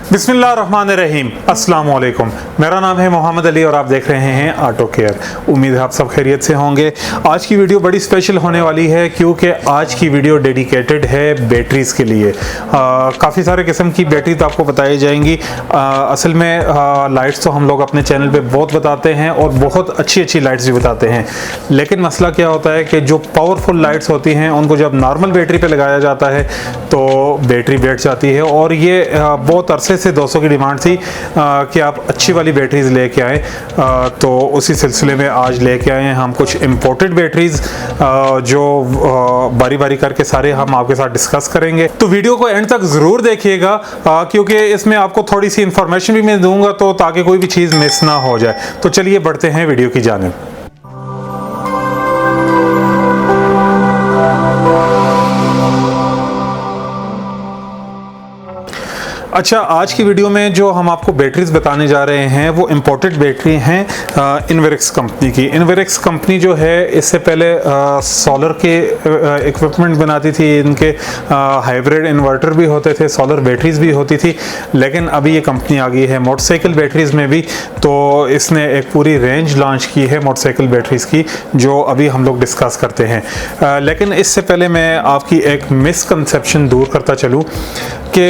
बिस्मिल्लाहिर्रहमानिर्रहीम, अस्सलाम वालेकुम। मेरा नाम है मोहम्मद अली और आप देख रहे हैं ऑटो केयर। उम्मीद है आप सब खैरियत से होंगे। आज की वीडियो बड़ी स्पेशल होने वाली है क्योंकि आज की वीडियो डेडिकेटेड है बैटरीज़ के लिए। काफ़ी सारे किस्म की बैटरी तो आपको बताई जाएंगी। असल में लाइट्स तो हम लोग अपने चैनल पे बहुत बताते हैं और बहुत अच्छी अच्छी लाइट्स भी बताते हैं, लेकिन मसला क्या होता है कि जो पावरफुल लाइट्स होती हैं उनको जब नॉर्मल बैटरी पे लगाया जाता है तो बैटरी बैठ जाती है। और ये बहुत अरसे से दोस्तों की डिमांड थी कि आप अच्छी वाली बैटरीज लेके आएँ, तो उसी सिलसिले में आज लेके आए हैं हम कुछ इम्पोर्टेड बैटरीज जो बारी बारी करके सारे हम आपके साथ डिस्कस करेंगे। तो वीडियो को एंड तक ज़रूर देखिएगा क्योंकि इसमें आपको थोड़ी सी इंफॉर्मेशन भी मैं दूंगा तो ताकि कोई भी चीज़ मिस ना हो जाए। तो चलिए बढ़ते हैं वीडियो की जानिब। अच्छा, आज की वीडियो में जो हम आपको बैटरीज बताने जा रहे हैं वो इम्पोर्टेड बैटरी हैं इन्वेरिक्स कंपनी की। इन्वेरिक्स कंपनी जो है इससे पहले सोलर के इक्विपमेंट बनाती थी, इनके हाइब्रिड इन्वर्टर भी होते थे, सोलर बैटरीज भी होती थी, लेकिन अभी ये कंपनी आ गई है मोटरसाइकिल बैटरीज में भी। तो इसने एक पूरी रेंज लॉन्च की है मोटरसाइकिल बैटरीज की जो अभी हम लोग डिस्कस करते हैं। लेकिन इससे पहले मैं आपकी एक मिसकंसेप्शन दूर करता चलूँ कि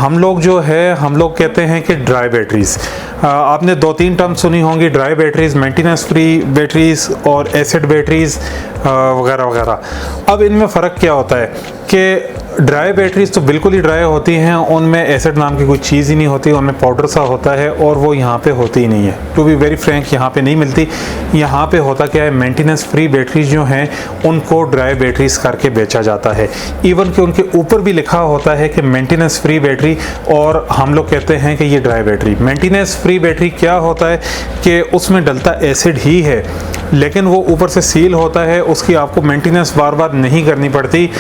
हम लोग कहते हैं कि ड्राई बैटरीज, आपने दो तीन टर्म सुनी होंगी, dry batteries, maintenance free batteries और एसिड बैटरीज वगैरह वगैरह। अब इनमें फ़र्क क्या होता है कि ड्राई बैटरीज तो बिल्कुल ही ड्राई होती हैं, उनमें एसिड नाम की कोई चीज़ ही नहीं होती, उनमें पाउडर सा होता है और वो यहाँ पे होती ही नहीं है। टू बी वेरी फ्रैंक, यहाँ पे नहीं मिलती। यहाँ पे होता क्या है, मेंटेनेंस फ्री बैटरीज जो हैं उनको ड्राई बैटरीज करके बेचा जाता है। इवन कि उनके ऊपर भी लिखा होता है कि मेंटेनेंस फ्री बैटरी, और हम लोग कहते हैं कि ये dry battery. Maintenance free battery क्या होता है कि उसमें डलता एसिड ही है, लेकिन वो ऊपर से सील होता है, उसकी आपको मेंटेनेंस बार बार नहीं करनी पड़ती।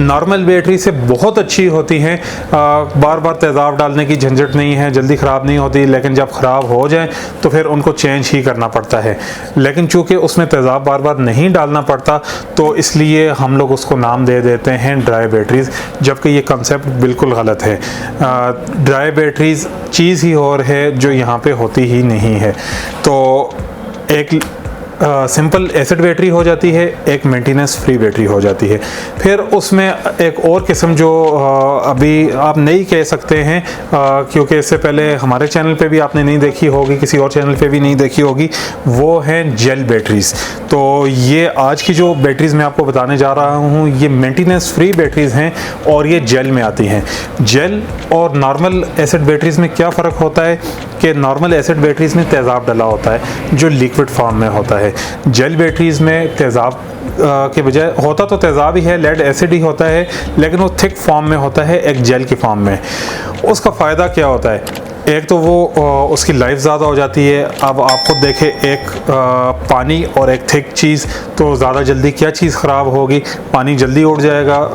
नॉर्मल बैटरी से बहुत अच्छी होती हैं, बार बार तेज़ाब डालने की झंझट नहीं है, जल्दी ख़राब नहीं होती, लेकिन जब ख़राब हो जाए तो फिर उनको चेंज ही करना पड़ता है। लेकिन चूँकि उसमें तेज़ाब बार बार नहीं डालना पड़ता तो इसलिए हम लोग उसको नाम दे देते हैं ड्राई बैटरीज़, जबकि ये कंसेप्ट बिल्कुल गलत है। ड्राई बैटरीज़ चीज़ ही और है जो यहाँ पे होती ही नहीं है। तो एक सिंपल एसिड बैटरी हो जाती है, एक मेंटेनेंस फ्री बैटरी हो जाती है। फिर उसमें एक और किस्म जो अभी आप नहीं कह सकते हैं क्योंकि इससे पहले हमारे चैनल पे भी आपने नहीं देखी होगी, किसी और चैनल पे भी नहीं देखी होगी, वो हैं जेल बैटरीज़। तो ये आज की जो बैटरीज़ मैं आपको बताने जा रहा हूँ ये मेंटेनेंस फ्री बैटरीज़ हैं और ये जेल में आती हैं। जेल और नॉर्मल एसिड बैटरीज़ में क्या फ़र्क होता है कि नॉर्मल एसिड बैटरीज़ में तेज़ाब डला होता है जो लिक्विड फॉर्म में होता है। जेल बैटरीज़ में तेज़ाब के बजाय होता तो तेज़ाब ही है, लेड एसिड ही होता है, लेकिन वो थिक फॉर्म में होता है, एक जेल की फॉर्म में। उसका फ़ायदा क्या होता है, एक तो वो उसकी लाइफ ज़्यादा हो जाती है। अब आप खुद देखें, एक पानी और एक थिक चीज़, तो ज़्यादा जल्दी क्या चीज़ ख़राब होगी, पानी जल्दी उड़ जाएगा,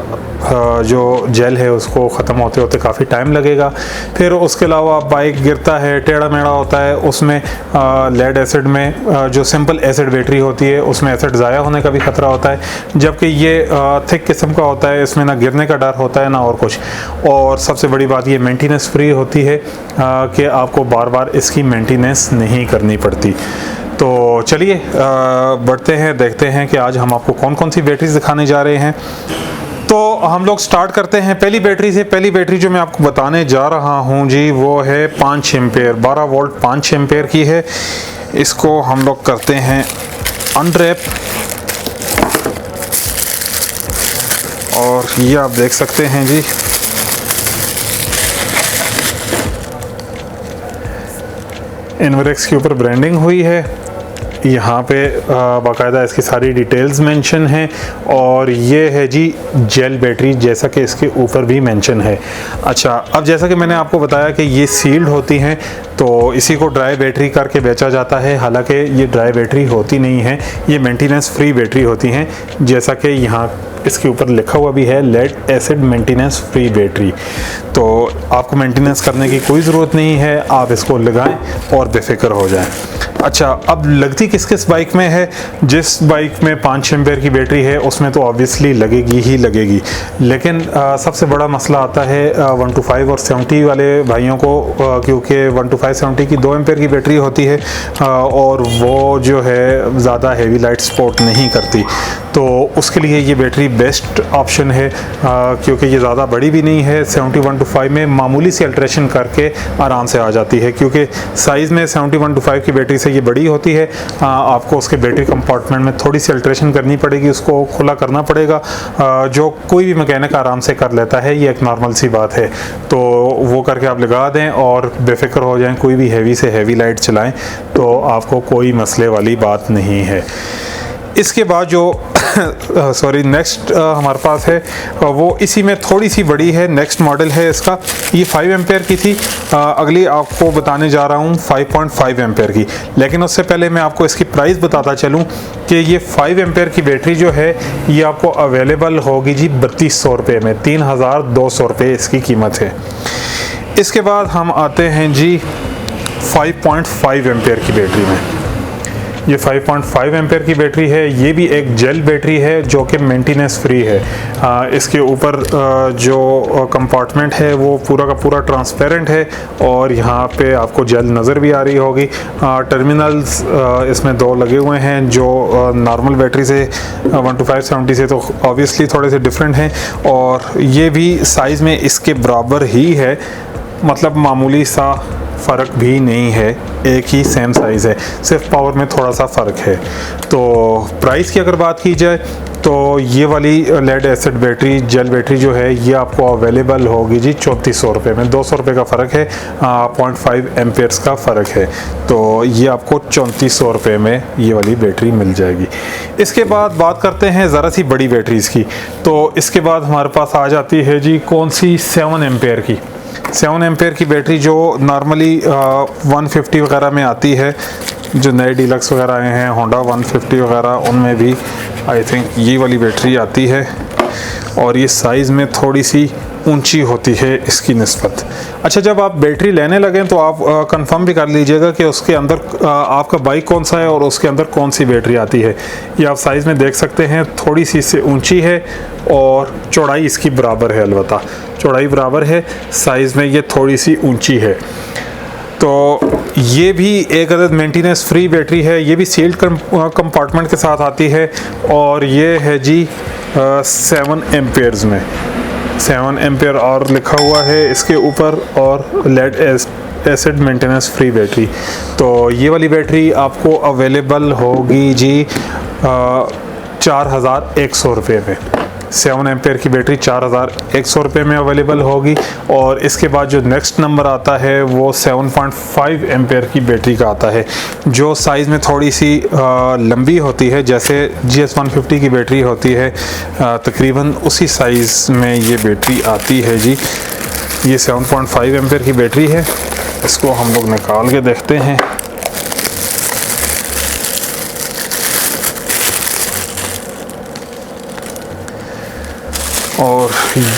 जो जेल है उसको ख़त्म होते होते काफ़ी टाइम लगेगा। फिर उसके अलावा बाइक गिरता है, टेढ़ा मेढ़ा होता है, उसमें लेड एसिड में जो सिंपल एसिड बैटरी होती है उसमें एसिड ज़ाया होने का भी ख़तरा होता है, जबकि ये थिक किस्म का होता है, इसमें ना गिरने का डर होता है ना और कुछ। और सबसे बड़ी बात ये मेंटेनेंस फ्री होती है कि आपको बार बार इसकी मेंटेनेंस नहीं करनी पड़ती। तो चलिए बढ़ते हैं, देखते हैं कि आज हम आपको कौन कौन सी बैटरीज दिखाने जा रहे हैं। तो हम लोग स्टार्ट करते हैं पहली बैटरी से। पहली बैटरी जो मैं आपको बताने जा रहा हूं जी वो है 5 एम्पेयर, 12 वोल्ट 5 एम्पेयर की है। इसको हम लोग करते हैं अनरैप और ये आप देख सकते हैं जी, इन्वेरिक्स के ऊपर ब्रांडिंग हुई है। यहाँ पे बाकायदा इसकी सारी डिटेल्स मेंशन हैं और ये है जी जेल बैटरी, जैसा कि इसके ऊपर भी मेंशन है। अच्छा, अब जैसा कि मैंने आपको बताया कि ये सील्ड होती हैं तो इसी को ड्राई बैटरी करके बेचा जाता है, हालांकि ये ड्राई बैटरी होती नहीं है, ये मेंटेनेंस फ्री बैटरी होती हैं, जैसा कि यहाँ इसके ऊपर लिखा हुआ भी है, lead acid maintenance free battery. तो आपको मेंटेनेंस करने की कोई ज़रूरत नहीं है, आप इसको लगाएं और बेफिक्र हो जाएं। अच्छा, अब लगती किस किस बाइक में है? जिस बाइक में 5 एम्पेयर की बैटरी है उसमें तो ऑब्वियसली लगेगी ही लगेगी, लेकिन सबसे बड़ा मसला आता है 125 और 70 वाले भाइयों को, क्योंकि 125 70 की 2 एम्पेयर की बैटरी होती है और वो जो है ज़्यादा हेवी लाइट सपोर्ट नहीं करती, तो उसके लिए ये बैटरी बेस्ट ऑप्शन है, क्योंकि ये ज़्यादा बड़ी भी नहीं है। 7125 में मामूली सी अल्ट्रेशन करके आराम से आ जाती है, क्योंकि साइज़ में 7125 की बैटरी से ये बड़ी होती है। आपको उसके बैटरी कंपार्टमेंट में थोड़ी सी अल्ट्रेशन करनी पड़ेगी, उसको खुला करना पड़ेगा, जो कोई भी मैकेनिक आराम से कर लेता है, ये एक नॉर्मल सी बात है। तो वो करके आप लगा दें और बेफिक्र हो जाएं, कोई भी हैवी से हैवी लाइट चलाएं तो आपको कोई मसले वाली बात नहीं है। इसके बाद जो सॉरी नेक्स्ट हमारे पास है वो इसी में थोड़ी सी बड़ी है, नेक्स्ट मॉडल है इसका, ये 5 एम्पेयर की थी। अगली आपको बताने जा रहा हूँ 5.5 एम्पेयर की, लेकिन उससे पहले मैं आपको इसकी प्राइस बताता चलूँ कि ये 5 एम्पेयर की बैटरी जो है ये आपको अवेलेबल होगी जी 3200 रुपये में, 3200 रुपये इसकी कीमत है। इसके बाद हम आते हैं जी 5.5 एम्पेयर की बैटरी में। ये 5.5 एम्पेयर की बैटरी है, ये भी एक जेल बैटरी है जो कि मेंटेनेंस फ्री है। इसके ऊपर जो कंपार्टमेंट है वो पूरा का पूरा ट्रांसपेरेंट है और यहाँ पे आपको जेल नज़र भी आ रही होगी। टर्मिनल्स इसमें 2 लगे हुए हैं जो नॉर्मल बैटरी से 125 70 से तो ऑब्वियसली थोड़े से डिफरेंट हैं, और ये भी साइज़ में इसके बराबर ही है, मतलब मामूली सा फ़र्क भी नहीं है, एक ही सेम साइज़ है, सिर्फ पावर में थोड़ा सा फ़र्क है। तो प्राइस की अगर बात की जाए तो ये वाली lead acid battery gel battery जो है ये आपको अवेलेबल होगी जी 3400 रुपये में, 200 रुपये का फ़र्क है, 0.5 एम्पेयर्स का फ़र्क है, तो ये आपको 3400 रुपये में ये वाली बैटरी मिल जाएगी। इसके बाद बात करते हैं ज़रा सी बड़ी बैटरीज़ की। तो इसके बाद हमारे पास आ जाती है जी कौन सी 7 एम्पेयर की। 7 एम्पेयर की बैटरी जो नॉर्मली 150 वगैरह में आती है, जो नए डीलक्स वगैरह आए हैं होंडा 150 वगैरह, उनमें भी आई थिंक ये वाली बैटरी आती है, और ये साइज़ में थोड़ी सी ऊंची होती है इसकी निस्बत। अच्छा, जब आप बैटरी लेने लगें तो आप कंफर्म भी कर लीजिएगा कि उसके अंदर आपका बाइक कौन सा है और उसके अंदर कौन सी बैटरी आती है। ये आप साइज़ में देख सकते हैं, थोड़ी सी इससे ऊंची है और चौड़ाई इसकी बराबर है, अलबत्ता चौड़ाई बराबर है, साइज़ में ये थोड़ी सी ऊंची है। तो ये भी एक अदद मेंटेनेंस फ्री बैटरी है, ये भी सील्ड कंपार्टमेंट के साथ आती है, और ये है जी 7 एम्पेयर्स में, 7 एम्पेयर और लिखा हुआ है इसके ऊपर, और lead acid maintenance free battery. तो ये वाली बैटरी आपको अवेलेबल होगी जी 4100 रुपये में। 7 एम्पेयर की बैटरी 4100 रुपये में अवेलेबल होगी। और इसके बाद जो नेक्स्ट नंबर आता है वो 7.5 एम्पेयर की बैटरी का आता है, जो साइज़ में थोड़ी सी लंबी होती है, जैसे GS 150 की बैटरी होती है, तकरीबन उसी साइज़ में ये बैटरी आती है जी। ये 7.5 एम्पेयर की बैटरी है, इसको हम लोग निकाल के देखते हैं। और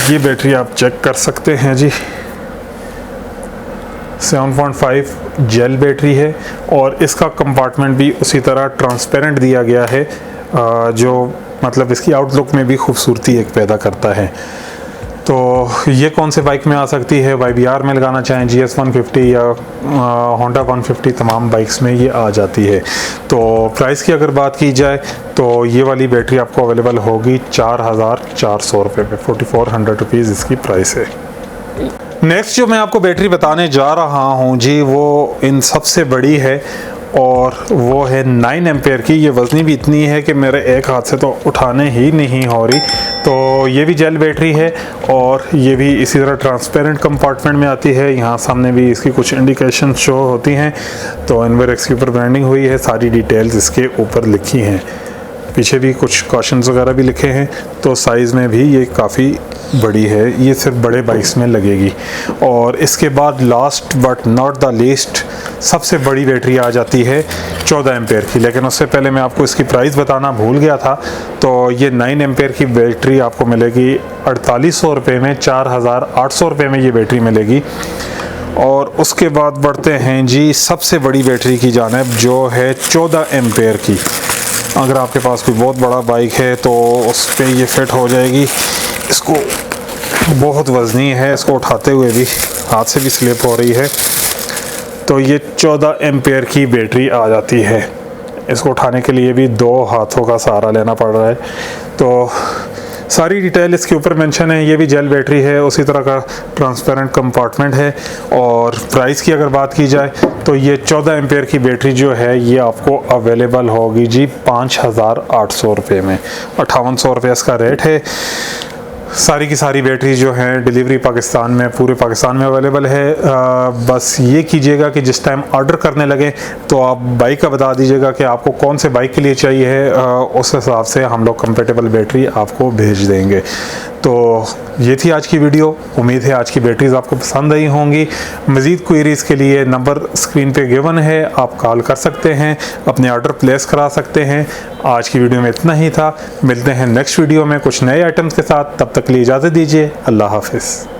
ये बैटरी आप चेक कर सकते हैं जी, 7.5 जेल बैटरी है, और इसका कंपार्टमेंट भी उसी तरह ट्रांसपेरेंट दिया गया है, जो मतलब इसकी आउटलुक में भी खूबसूरती एक पैदा करता है। तो ये कौन से बाइक में आ सकती है? YBR में लगाना चाहें, GS 150 या होंडा 150, तमाम बाइक्स में ये आ जाती है। तो प्राइस की अगर बात की जाए तो ये वाली बैटरी आपको अवेलेबल होगी 4400 रुपये में, 4400 रुपीज़ इसकी प्राइस है। नेक्स्ट जो मैं आपको बैटरी बताने जा रहा हूँ जी, वो इन सबसे बड़ी है, और वो है 9 एम्पेयर की। ये वज़नी भी इतनी है कि मेरे एक हाथ से तो उठाने ही नहीं हो रही। तो ये भी जेल बैटरी है, और ये भी इसी तरह ट्रांसपेरेंट कंपार्टमेंट में आती है। यहाँ सामने भी इसकी कुछ इंडिकेशन शो होती हैं, तो इनवेरेक्स के ऊपर ब्रांडिंग हुई है, सारी डिटेल्स इसके ऊपर लिखी हैं, पीछे भी कुछ कॉशंस वगैरह भी लिखे हैं। तो साइज़ में भी ये काफ़ी बड़ी है, ये सिर्फ बड़े बाइक्स में लगेगी। और इसके बाद last but not the least सबसे बड़ी बैटरी आ जाती है 14 एम्पेयर की, लेकिन उससे पहले मैं आपको इसकी प्राइस बताना भूल गया था। तो ये 9 एम्पेयर की बैटरी आपको मिलेगी 4800 रुपये में, 4800 रुपये में ये बैटरी मिलेगी। और उसके बाद बढ़ते हैं जी सबसे बड़ी बैटरी की जानिब, जो है 14 एम्पेयर की। अगर आपके पास कोई बहुत बड़ा बाइक है तो उस पर ये फिट हो जाएगी। इसको बहुत वज़नी है, इसको उठाते हुए भी हाथ से भी स्लिप हो रही है। तो ये 14 एम्पेयर की बैटरी आ जाती है। इसको उठाने के लिए भी 2 हाथों का सहारा लेना पड़ रहा है। तो सारी डिटेल इसके ऊपर मेंशन है। ये भी जेल बैटरी है, उसी तरह का ट्रांसपेरेंट कंपार्टमेंट है। और प्राइस की अगर बात की जाए तो ये 14 एम्पेयर की बैटरी जो है ये आपको अवेलेबल होगी जी 5800 रुपये में। 5800 रुपये इसका रेट है। सारी की सारी बैटरी जो हैं डिलीवरी पाकिस्तान में, पूरे पाकिस्तान में अवेलेबल है। बस ये कीजिएगा कि जिस टाइम ऑर्डर करने लगे तो आप बाइक का बता दीजिएगा कि आपको कौन से बाइक के लिए चाहिए है, उस हिसाब से हम लोग कंपेटेबल बैटरी आपको भेज देंगे। तो ये थी आज की वीडियो। उम्मीद है आज की बैटरीज़ आपको पसंद आई होंगी। मज़ीद क्वेरीज़ के लिए नंबर स्क्रीन पे गिवन है, आप कॉल कर सकते हैं, अपने ऑर्डर प्लेस करा सकते हैं। आज की वीडियो में इतना ही था। मिलते हैं नेक्स्ट वीडियो में कुछ नए आइटम्स के साथ। तब तक के लिए इजाज़त दीजिए। अल्लाह हाफ़िज़।